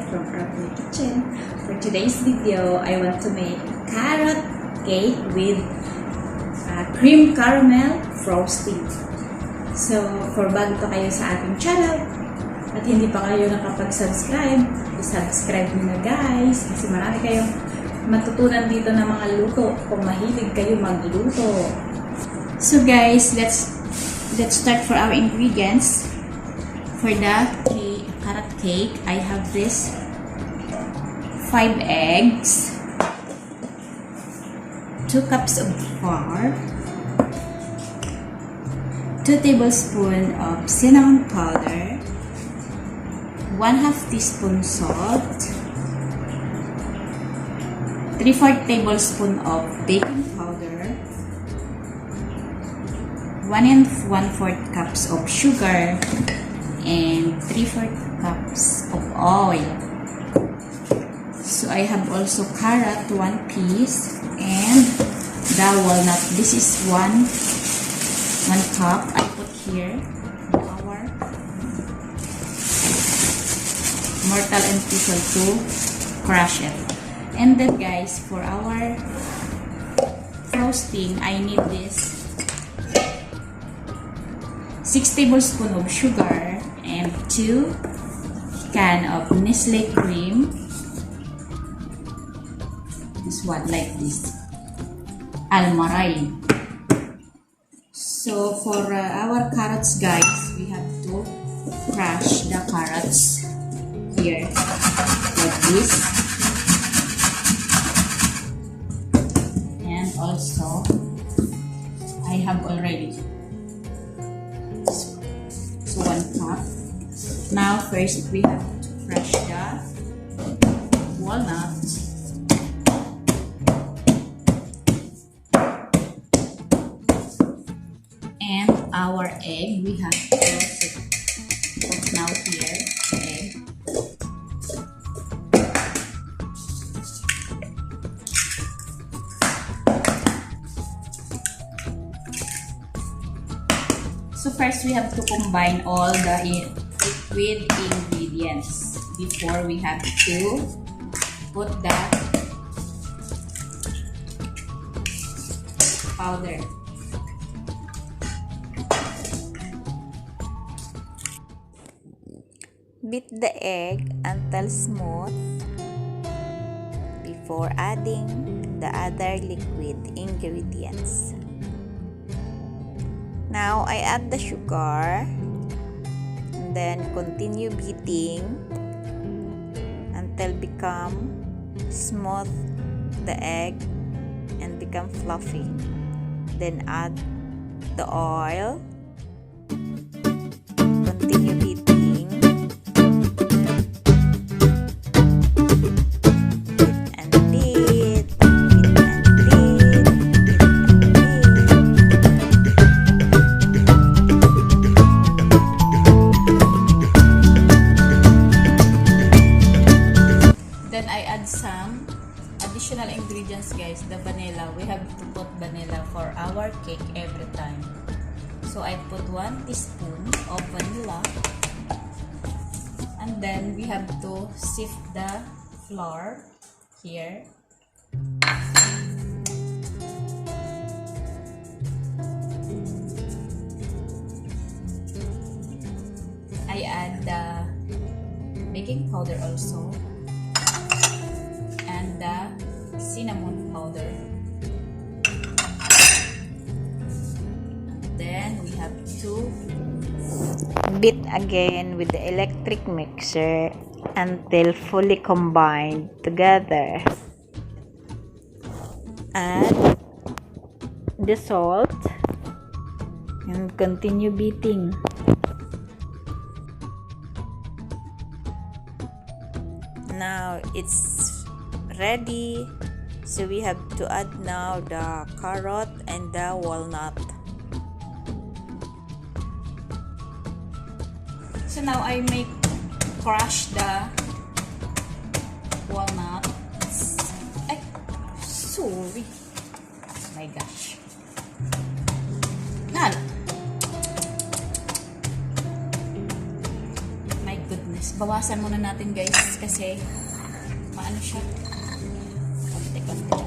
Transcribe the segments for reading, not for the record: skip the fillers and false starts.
from Urban Kitchen. For today's video, I want to make carrot cake with cream caramel frosting. So, for bago pa kayo sa ating channel at hindi pa kayo nakapag-subscribe, subscribe nyo na guys kasi marami kayong matutunan dito ng mga luto kung mahilig kayo magluto. So guys, let's start for our ingredients. For the carrot cake, I have this 5 eggs, 2 cups of flour, 2 tablespoons of cinnamon powder, 1/2 teaspoon salt, 3/4 tablespoon of baking powder, 1 1/4 cups of sugar, and 3/4 cups of oil. So I have also carrot 1 piece and the walnut. This is 1 cup. I put here our mortar and pestle to crush it. And then guys, for our frosting, I need this 6 tablespoons of sugar and 2 cans of Nestle cream. This one like this, almaray. So for our carrots guys, we have to crush the carrots here like this, and also I have already 1 cup. Now first we have to crush the walnuts. And our egg, we have to put now here egg. So first we have to combine all the liquid ingredients before we have to put the powder. Beat the egg until smooth before adding the other liquid ingredients. Now I add the sugar and then continue beating until become smooth the egg and become fluffy. Then add the oil. Continue beating and beat. Then I add some additional ingredients guys, the vanilla. We have to put vanilla for our cake every time. So I put 1 teaspoon of vanilla, and then we have to sift the flour here. I add the baking powder also and the cinnamon powder. Then we have to Beat again with the electric mixer until fully combined together. Add the salt and continue beating. Now it's ready, so we have to add now the carrot and the walnut. So now I crush the walnuts. Sorry. My gosh. My goodness Bawasan muna natin guys kasi maano siya. Konti-konti.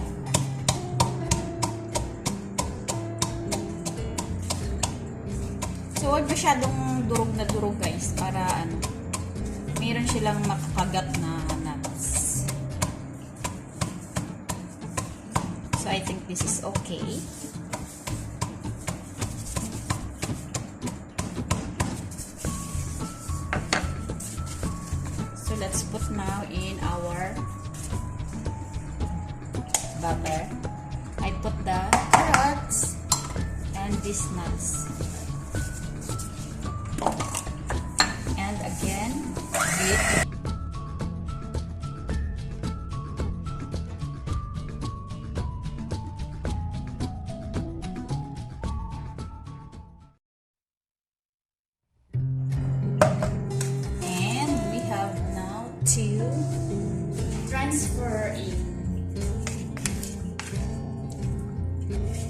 So, huwag masyadong durog na durog guys para ano, mayroon silang makakagat na nuts. So, I think this is okay. So, let's put now in our butter. I put the carrots and these nuts. And again, beat. And we have now to transfer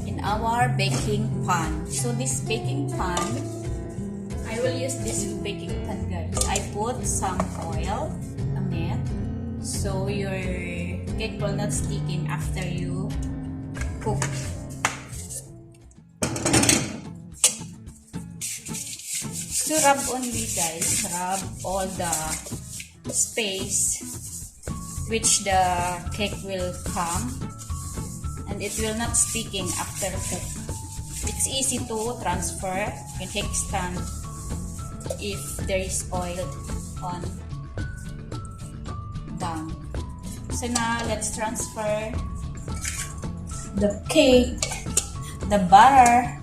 in our baking pan. So this baking pan, I will use this baking pan guys. I put some oil on it so your cake will not stick in after you cook. So rub only guys, rub all the space which the cake will come and it will not sticking after cook. It's easy to transfer in cake stand if there is oil on down. So now let's transfer the cake, the butter,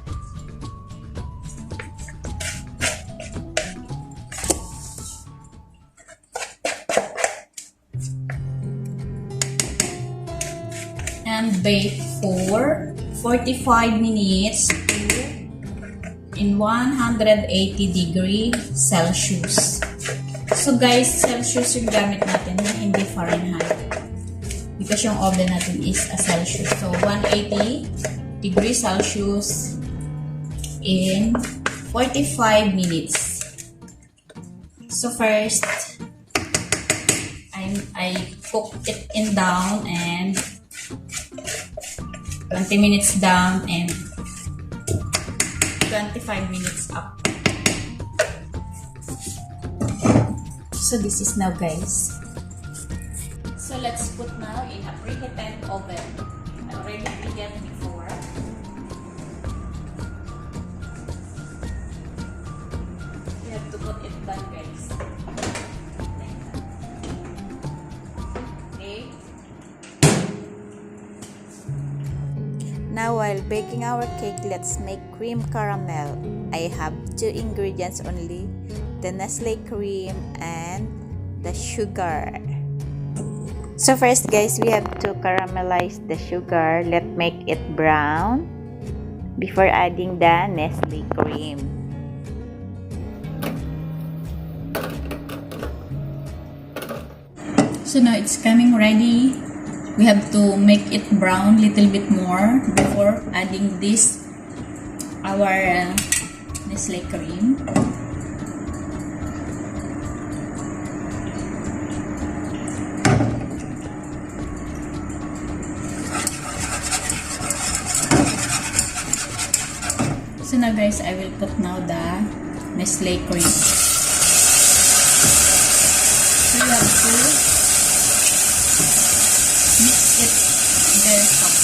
and bake for 45 minutes in 180 Celsius. So guys, Celsius yung gamit natin, hindi Fahrenheit. Because yung oven natin is a Celsius. So 180 Celsius in 45 minutes. So first, I cook it in down and 20 minutes down and 25 minutes up. So this is now guys. So let's put now in a preheated oven. I already preheated before. You have to put it down guys. Okay. Now while baking our cake, let's make cream caramel. I have 2 ingredients only, the Nestle cream and the sugar. So first guys, we have to caramelize the sugar. Let's make it brown before adding the Nestle cream. So now it's coming ready. We have to make it brown little bit more before adding this our Nestle cream. So now guys, I will put now the Nestle cream. So you have to mix it very soft.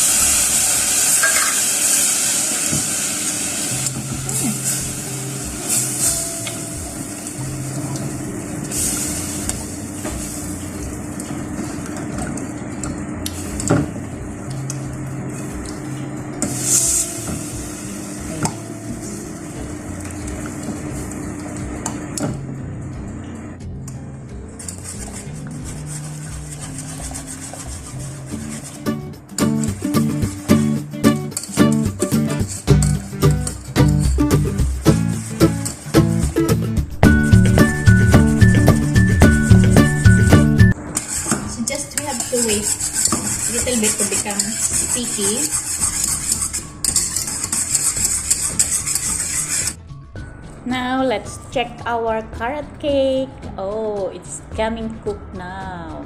To wait a little bit to become sticky. Now let's check our carrot cake. Oh, it's coming cooked now.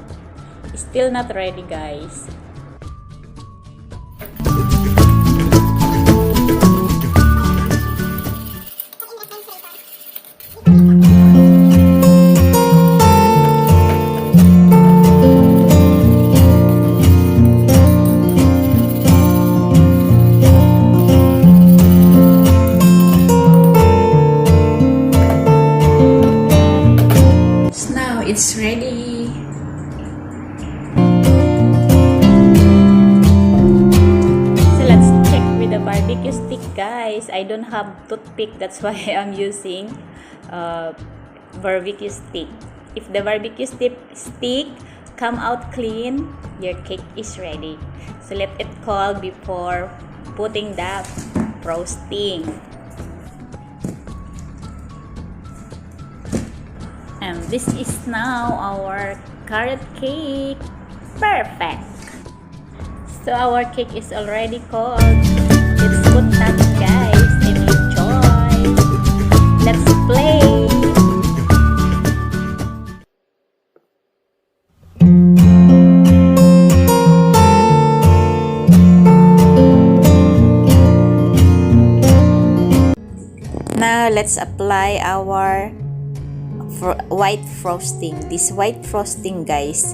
Still not ready, guys. Now it's ready. So let's check with the barbecue stick, guys. I don't have toothpick, that's why I'm using barbecue stick. If the barbecue stick come out clean, your cake is ready. So let it cool before putting the frosting. And this is now our carrot cake. Perfect! So our cake is already cold. Let's put that, guys, and enjoy. Let's play! Now let's apply our white frosting. This white frosting, guys,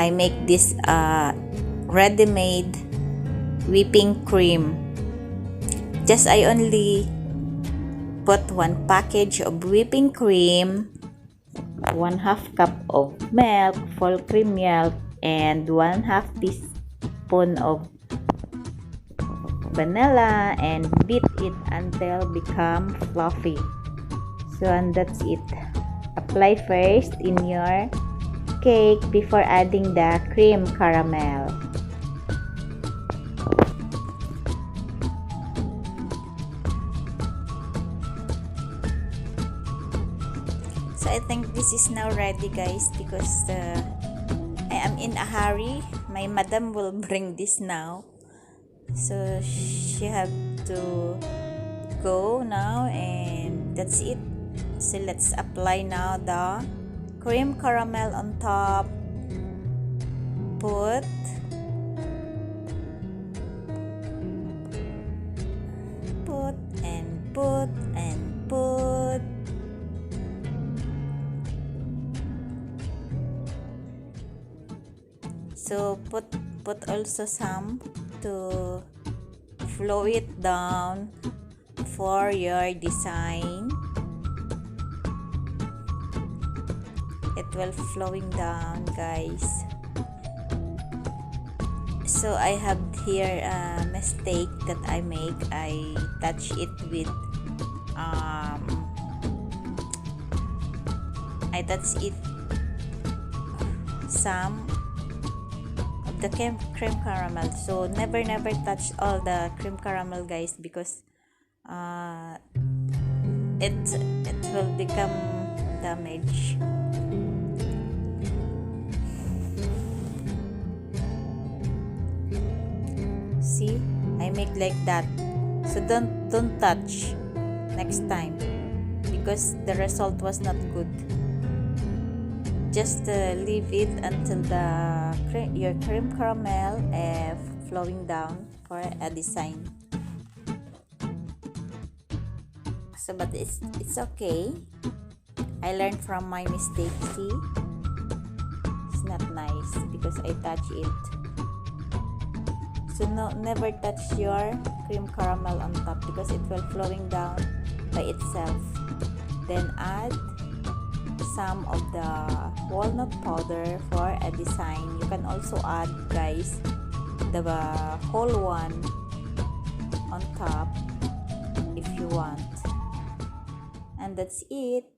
I make this ready-made whipping cream. Just I only put 1 package of whipping cream, 1/2 cup of milk, full cream milk, and 1/2 teaspoon of vanilla, and beat it until become fluffy. So, and that's it. Apply first in your cake before adding the cream caramel. So I think this is now ready, guys, because I am in a hurry. My madam will bring this now, so she have to go now, and that's it. So let's apply now the cream caramel on top. Put and put and put. So put also some to flow it down for your design. It will flowing down, guys. So I have here a mistake that I make. I touch it with some of the cream caramel. So never touch all the cream caramel, guys, because it will become damage. See, I make like that. So don't touch next time, because the result was not good. Just leave it until your cream caramel flowing down for a design. So but it's okay. I learned from my mistake. See, it's not nice because I touch it. So never touch your cream caramel on top, because it will flowing down by itself. Then add some of the walnut powder for a design. You can also add, guys, the whole one on top if you want. And that's it.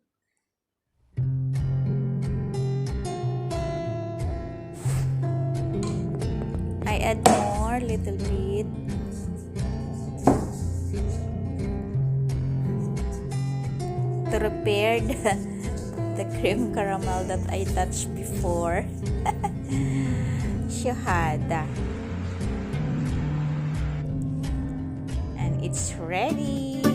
I add more little bit. To repair the cream caramel that I touched before. Shahada. And it's ready.